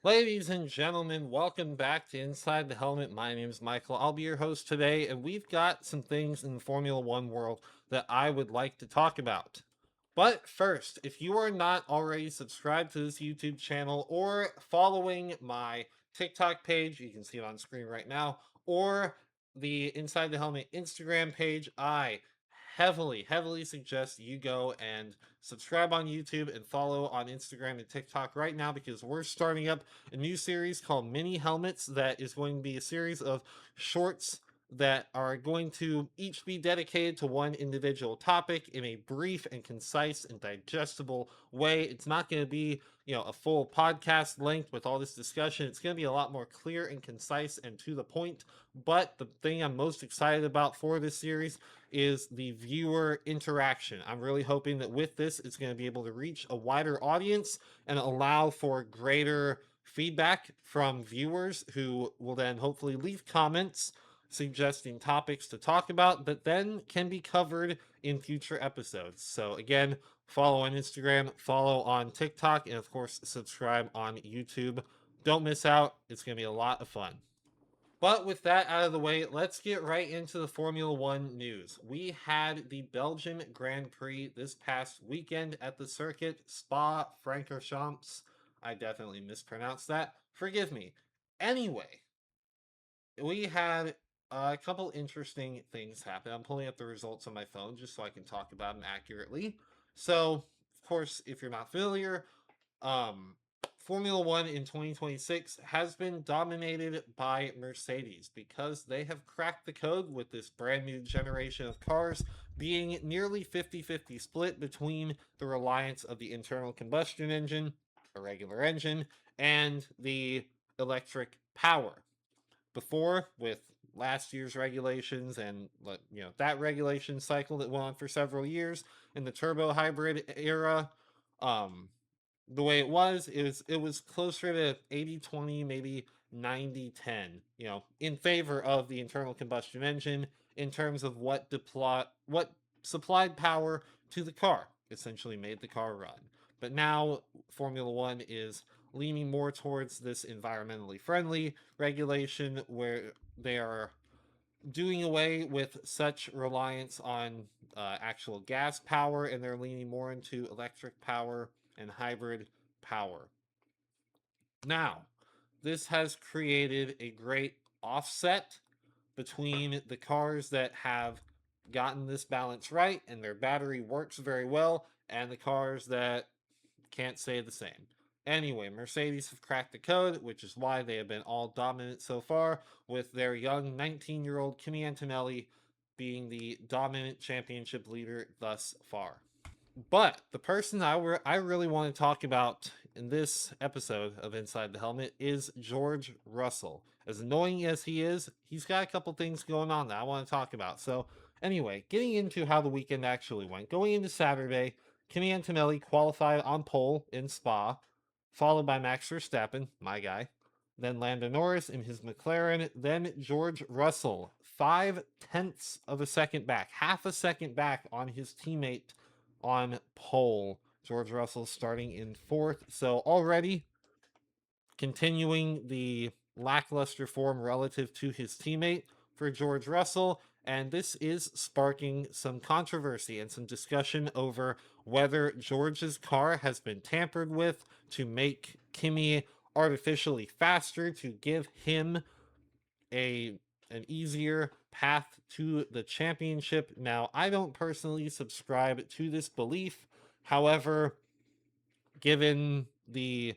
Ladies and gentlemen, welcome back to Inside the Helmet. My name is Michael. I'll be your host today, and we've got some things in the Formula One world that I would like to talk about. But first, if you are not already subscribed to this YouTube channel or following my TikTok page, you can see it on screen right now, or the Inside the Helmet Instagram page, I heavily suggest you go and subscribe on YouTube and follow on Instagram and TikTok right now because we're starting up a new series called Mini Helmets that is going to be a series of shorts that are going to each be dedicated to one individual topic in a brief and concise and digestible way. It's not going to be, a full podcast length with all this discussion. It's going to be a lot more clear and concise and to the point. But the thing I'm most excited about for this series is the viewer interaction. I'm really hoping that with this, it's going to be able to reach a wider audience and allow for greater feedback from viewers who will then hopefully leave comments suggesting topics to talk about that then can be covered in future episodes. So, again, follow on Instagram, follow on TikTok, and of course, subscribe on YouTube. Don't miss out, it's going to be a lot of fun. But with that out of the way, let's get right into the Formula One news. We had the Belgian Grand Prix this past weekend at the circuit, Spa Francorchamps. I definitely mispronounced that. Forgive me. Anyway, we had a couple interesting things happen. I'm pulling up the results on my phone just so I can talk about them accurately. So, of course, if you're not familiar, um, Formula One in 2026 has been dominated by Mercedes because they have cracked the code with this brand new generation of cars being nearly 50-50 split between the reliance of the internal combustion engine, a regular engine, and the electric power. Before, with last year's regulations and that regulation cycle that went on for several years in the turbo hybrid era, um, the way it was closer to 80-20, maybe 90-10, in favor of the internal combustion engine in terms of what supplied power to the car, essentially made the car run. But now Formula One is leaning more towards this environmentally friendly regulation where they are doing away with such reliance on actual gas power and they're leaning more into electric power and hybrid power. Now, this has created a great offset between the cars that have gotten this balance right and their battery works very well and the cars that can't say the same. Anyway, Mercedes have cracked the code, which is why they have been all dominant so far, with their young 19-year-old Kimi Antonelli being the dominant championship leader thus far. But the person I really want to talk about in this episode of Inside the Helmet is George Russell. As annoying as he is, he's got a couple things going on that I want to talk about. So, anyway, getting into how the weekend actually went. Going into Saturday, Kimi Antonelli qualified on pole in Spa, followed by Max Verstappen, my guy, then Lando Norris in his McLaren, then George Russell, 5/10 of a second back, half a second back on his teammate on pole. George Russell starting in fourth. So already continuing the lackluster form relative to his teammate for George Russell. And this is sparking some controversy and some discussion over whether George's car has been tampered with to make Kimi artificially faster to give him a an easier path to the championship. Now, I don't personally subscribe to this belief. However, given the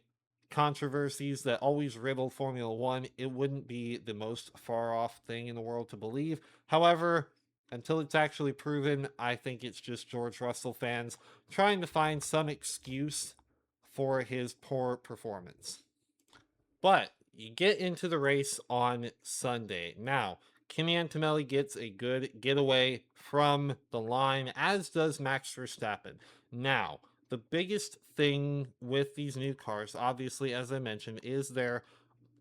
controversies that always riddle Formula One, it wouldn't be the most far off thing in the world to believe. However, until it's actually proven, I think it's just George Russell fans trying to find some excuse for his poor performance. But you get into the race on Sunday. Now, Kimi Antonelli gets a good getaway from the line, as does Max Verstappen. Now, the biggest thing with these new cars, obviously, as I mentioned, is their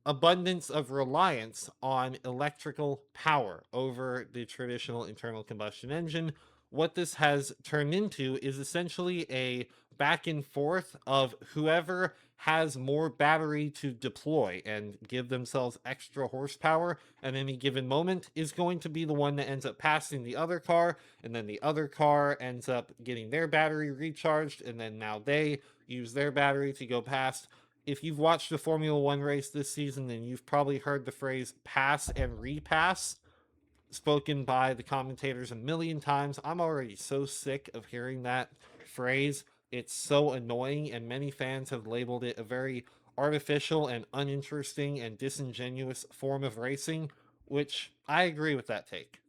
abundance of reliance on electrical power over the traditional internal combustion engine, what this has turned into is essentially a back and forth of whoever has more battery to deploy and give themselves extra horsepower at any given moment is going to be the one that ends up passing the other car, and then the other car ends up getting their battery recharged, and then now they use their battery to go past. If you've watched a Formula One race this season, then you've probably heard the phrase pass and repass spoken by the commentators a million times. I'm already so sick of hearing that phrase. It's so annoying, and many fans have labeled it a very artificial and uninteresting and disingenuous form of racing, which I agree with that take.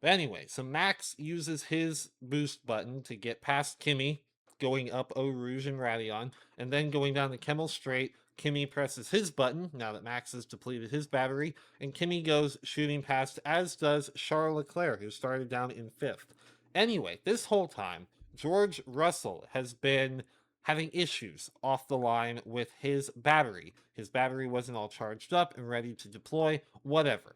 But anyway, so Max uses his boost button to get past Kimmy, going up Eau Rouge and Radion, and then going down the Kemmel Straight. Kimmy presses his button now that Max has depleted his battery, and Kimmy goes shooting past, as does Charles Leclerc, who started down in fifth. Anyway, this whole time, George Russell has been having issues off the line with his battery. His battery wasn't all charged up and ready to deploy, whatever.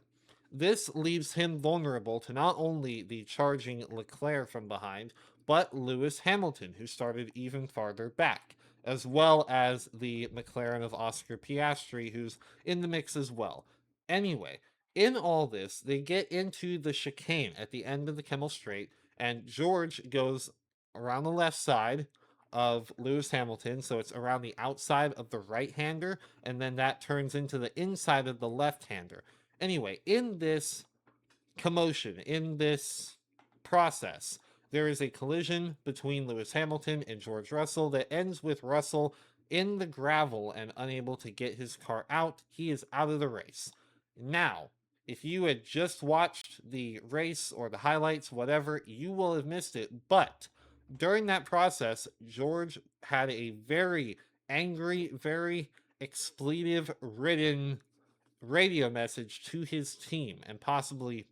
This leaves him vulnerable to not only the charging Leclerc from behind, but Lewis Hamilton, who started even farther back, as well as the McLaren of Oscar Piastri, who's in the mix as well. Anyway, in all this, they get into the chicane at the end of the Kemmel Straight, and George goes around the left side of Lewis Hamilton, so it's around the outside of the right hander, and then that turns into the inside of the left hander. Anyway, in this commotion, in this process, there is a collision between Lewis Hamilton and George Russell that ends with Russell in the gravel and unable to get his car out. He is out of the race. Now, if you had just watched the race or the highlights, whatever, you will have missed it. But during that process, George had a very angry, very expletive ridden radio message to his team and possibly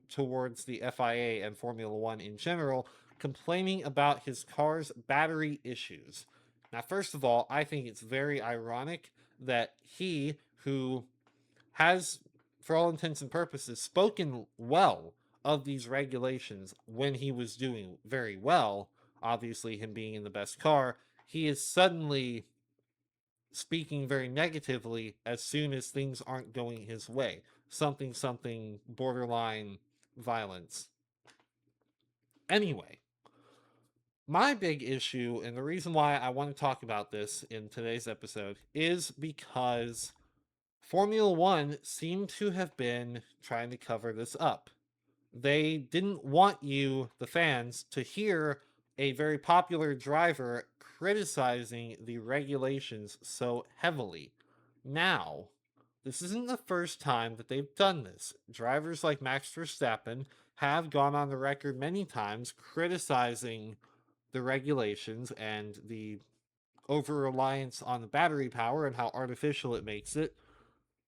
towards the FIA and Formula One in general, complaining about his car's battery issues. Now, first of all, I think it's very ironic that he, who has, for all intents and purposes, spoken well of these regulations when he was doing very well, obviously, him being in the best car, he is suddenly speaking very negatively as soon as things aren't going his way. Something borderline violence. Anyway, my big issue, and the reason why I want to talk about this in today's episode, is because Formula One seemed to have been trying to cover this up. They didn't want you, the fans, to hear a very popular driver criticizing the regulations so heavily. Now, this isn't the first time that they've done this. Drivers like Max Verstappen have gone on the record many times criticizing the regulations and the over reliance on the battery power and how artificial it makes it.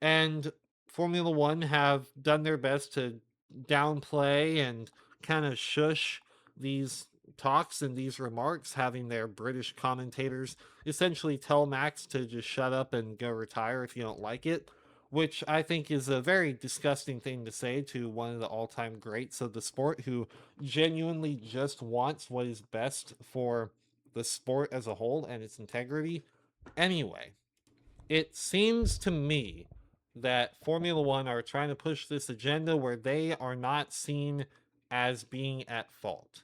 And Formula One have done their best to downplay and kind of shush these talks and these remarks, having their British commentators essentially tell Max to just shut up and go retire if you don't like it, which I think is a very disgusting thing to say to one of the all time greats of the sport who genuinely just wants what is best for the sport as a whole and its integrity. Anyway, it seems to me that Formula One are trying to push this agenda where they are not seen as being at fault.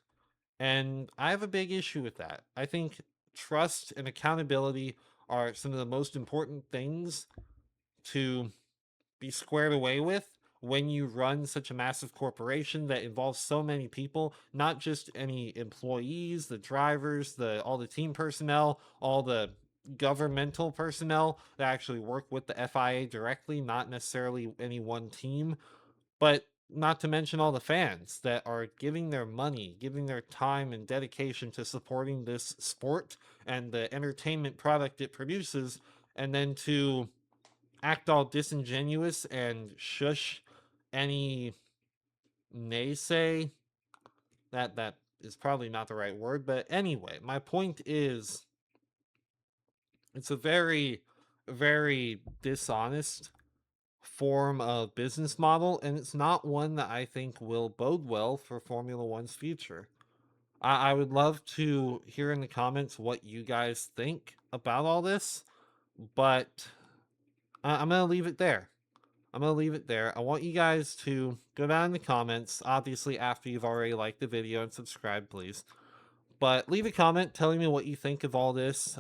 And I have a big issue with that. I think trust and accountability are some of the most important things to be squared away with when you run such a massive corporation that involves so many people, not just any employees, the drivers, the all the team personnel, all the governmental personnel that actually work with the FIA directly, not necessarily any one team, but not to mention all the fans that are giving their money, giving their time and dedication to supporting this sport and the entertainment product it produces, and then to act all disingenuous and shush any naysay. That is probably not the right word, but anyway, my point is it's a very, very dishonest form of business model, and it's not one that I think will bode well for Formula One's future. I would love to hear in the comments what you guys think about all this, but I'm gonna leave it there. I'm gonna leave it there. I want you guys to go down in the comments, obviously after you've already liked the video and subscribed, please. But leave a comment telling me what you think of all this.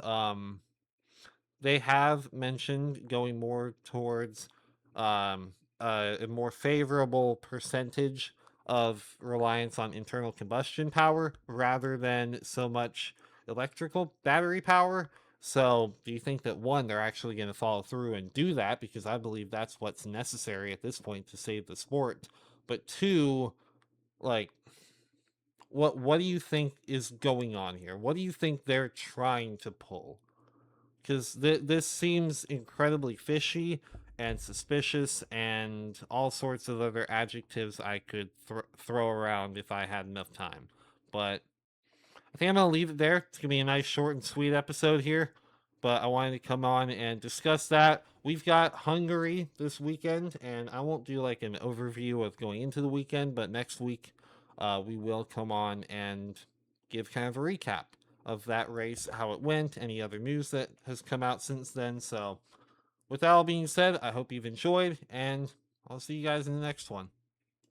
They have mentioned going more towards a more favorable percentage of reliance on internal combustion power rather than so much electrical battery power. So, do you think that one, they're actually going to follow through and do that? Because I believe that's what's necessary at this point to save the sport. But two, like, what do you think is going on here? What do you think they're trying to pull? Because this seems incredibly fishy and suspicious and all sorts of other adjectives I could throw around if I had enough time. But I think I'm going to leave it there. It's going to be a nice, short, and sweet episode here. But I wanted to come on and discuss that. We've got Hungary this weekend, and I won't do like an overview of going into the weekend, but next week we will come on and give kind of a recap of that race, how it went, any other news that has come out since then. So, with that all being said, I hope you've enjoyed, and I'll see you guys in the next one.